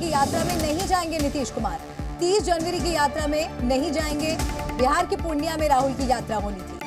की यात्रा में नहीं जाएंगे नीतीश कुमार। 30 जनवरी की यात्रा में नहीं जाएंगे। बिहार के पूर्णिया में राहुल की यात्रा होनी थी।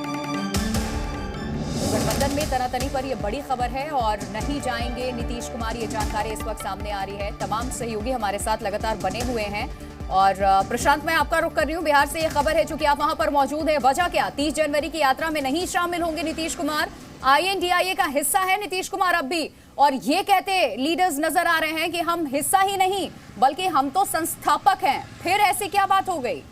गठबंधन में तनातनी पर यह बड़ी खबर है और नहीं जाएंगे नीतीश कुमार, ये जानकारी इस वक्त सामने आ रही है। तमाम सहयोगी हमारे साथ लगातार बने हुए हैं और प्रशांत, मैं आपका रुख कर रही हूं। बिहार से ये खबर है, चूंकि आप वहां पर मौजूद हैं, वजह क्या? 30 जनवरी की यात्रा में नहीं शामिल होंगे नीतीश कुमार। INDIA का हिस्सा है नीतीश कुमार अब भी, और ये कहते लीडर्स नजर आ रहे हैं कि हम हिस्सा ही नहीं बल्कि हम तो संस्थापक हैं। फिर ऐसी क्या बात हो गई?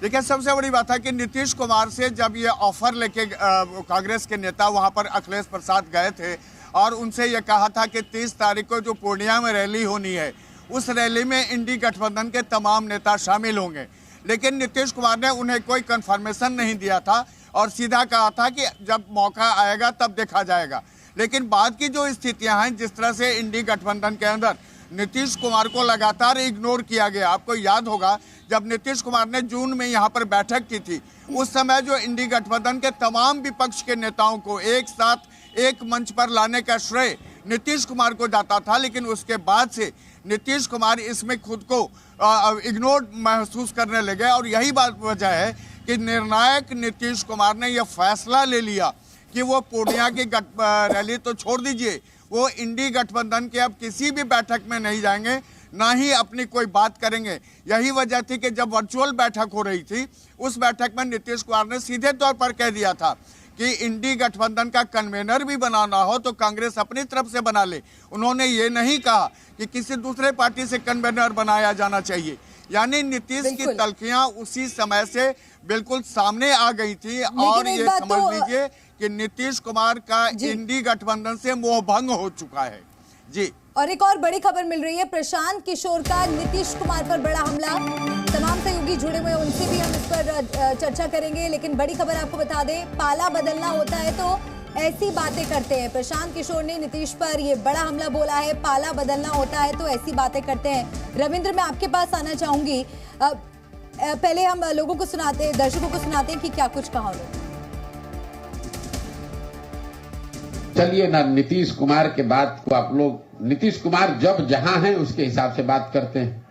देखिए, सबसे बड़ी बात है कि नीतीश कुमार से जब ये ऑफर लेके कांग्रेस के नेता वहां पर अखिलेश प्रसाद गए थे और उनसे ये कहा था कि 30 तारीख को जो पूर्णिया में रैली होनी है, उस रैली में इंडी गठबंधन के तमाम नेता शामिल होंगे, लेकिन नीतीश कुमार ने उन्हें कोई कंफर्मेशन नहीं दिया था और सीधा कहा था कि जब मौका आएगा तब देखा जाएगा। लेकिन बाद की जो स्थितियां हैं, जिस तरह से इंडी गठबंधन के अंदर नीतीश कुमार को लगातार इग्नोर किया गया। आपको याद होगा जब नीतीश कुमार ने जून में यहाँ पर बैठक की थी, उस समय जो इंडी गठबंधन के तमाम विपक्ष के नेताओं को एक साथ एक मंच पर लाने का श्रेय नीतीश कुमार को जाता था, लेकिन उसके बाद से नीतीश कुमार इसमें खुद को इग्नोर महसूस करने लगे। और यही बात वजह है कि निर्णायक नीतीश कुमार ने यह फैसला ले लिया कि वो पूर्णिया की रैली तो छोड़ दीजिए, वो इंडी गठबंधन के अब किसी भी बैठक में नहीं जाएंगे, ना ही अपनी कोई बात करेंगे। यही वजह थी कि जब वर्चुअल बैठक हो रही थी, उस बैठक में नीतीश कुमार ने सीधे तौर पर कह दिया था कि इंडी गठबंधन का कन्वेनर भी बनाना हो तो कांग्रेस अपनी तरफ से बना ले। उन्होंने ये नहीं कहा कि किसी दूसरे पार्टी से कन्वेनर बनाया जाना चाहिए। यानी नीतीश की तल्खियां उसी समय से बिल्कुल सामने आ गई थी और ये समझ लीजिए कि नीतीश कुमार का इंडी गठबंधन से मोहभंग हो चुका है। जी, और एक और बड़ी खबर मिल रही है, प्रशांत किशोर का नीतीश कुमार पर बड़ा हमला। तमाम सहयोगी जुड़े हुए हैं, उनसे भी हम इस पर चर्चा करेंगे, लेकिन बड़ी खबर आपको बता दें, पाला बदलना होता है तो ऐसी बातें करते हैं। प्रशांत किशोर ने नीतीश पर ये बड़ा हमला बोला है, पाला बदलना होता है तो ऐसी बातें करते हैं। रविंद्र, मैं आपके पास आना चाहूंगी। पहले हम लोगों को सुनाते हैं, दर्शकों को सुनाते हैं कि क्या कुछ कहा उन्होंने। चलिए ना, नीतीश कुमार के बात को आप लोग, नीतीश कुमार जब जहां हैं उसके हिसाब से बात करते हैं।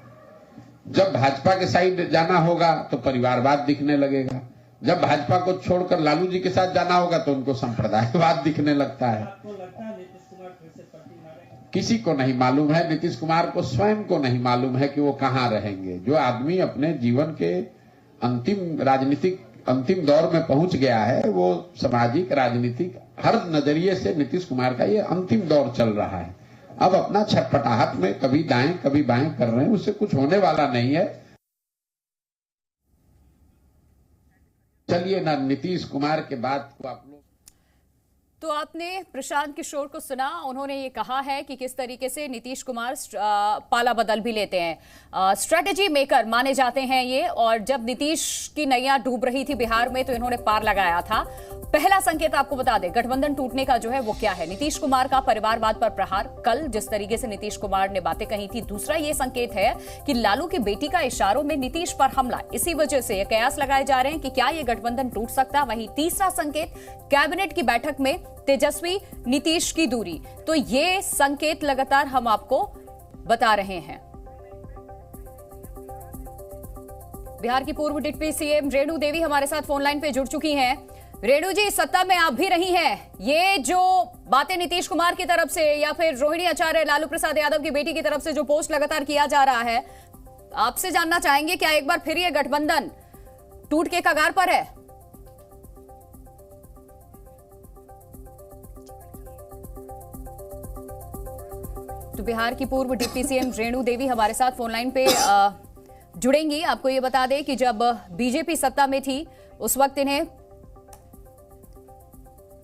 जब भाजपा के साइड जाना होगा तो परिवारवाद दिखने लगेगा, जब भाजपा को छोड़कर लालू जी के साथ जाना होगा तो उनको संप्रदायवाद दिखने लगता है। किसी को नहीं मालूम है, नीतीश कुमार को स्वयं को नहीं मालूम है कि वो कहां रहेंगे। जो आदमी अपने जीवन के अंतिम दौर में पहुंच गया है, वो सामाजिक राजनीतिक हर नजरिए से नीतीश कुमार का ये अंतिम दौर चल रहा है। अब अपना छटपटाहट में कभी दाएं कभी बाएं कर रहे हैं, उससे कुछ होने वाला नहीं है। चलिए ना, नीतीश कुमार के बात को आप लोग, तो आपने प्रशांत किशोर को सुना। उन्होंने ये कहा है कि किस तरीके से नीतीश कुमार पाला बदल भी लेते हैं, स्ट्रेटेजी मेकर माने जाते हैं ये। और जब नीतीश की नैया डूब रही थी बिहार में तो इन्होंने पार लगाया था। पहला संकेत आपको बता दें, गठबंधन टूटने का जो है वो क्या है? नीतीश कुमार का परिवारवाद पर प्रहार, कल जिस तरीके से नीतीश कुमार ने बातें कही थी। दूसरा ये संकेत है कि लालू की बेटी का इशारों में नीतीश पर हमला, इसी वजह से कयास लगाए जा रहे हैं कि क्या ये गठबंधन टूट सकता है। वहीं तीसरा संकेत, कैबिनेट की बैठक में तेजस्वी नीतीश की दूरी। तो ये संकेत लगातार हम आपको बता रहे हैं। बिहार की पूर्व डिप्टी सीएम रेणु देवी हमारे साथ फोन लाइन पे जुड़ चुकी हैं। रेणु जी, सत्ता में आप भी रही हैं, ये जो बातें नीतीश कुमार की तरफ से या फिर रोहिणी आचार्य, लालू प्रसाद यादव की बेटी की तरफ से जो पोस्ट लगातार किया जा रहा है, आपसे जानना चाहेंगे क्या एक बार फिर ये गठबंधन टूट के कगार पर है? तो बिहार की पूर्व डिप्टी सीएम रेणु देवी हमारे साथ फोन लाइन पे जुड़ेंगी। आपको ये बता दें कि जब बीजेपी सत्ता में थी उस वक्त इन्हें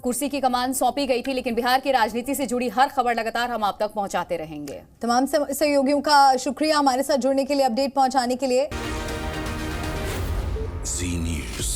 कुर्सी की कमान सौंपी गई थी, लेकिन बिहार की राजनीति से जुड़ी हर खबर लगातार हम आप तक पहुंचाते रहेंगे। तमाम सहयोगियों का शुक्रिया हमारे साथ जुड़ने के लिए, अपडेट पहुंचाने के लिए। जी न्यूज़।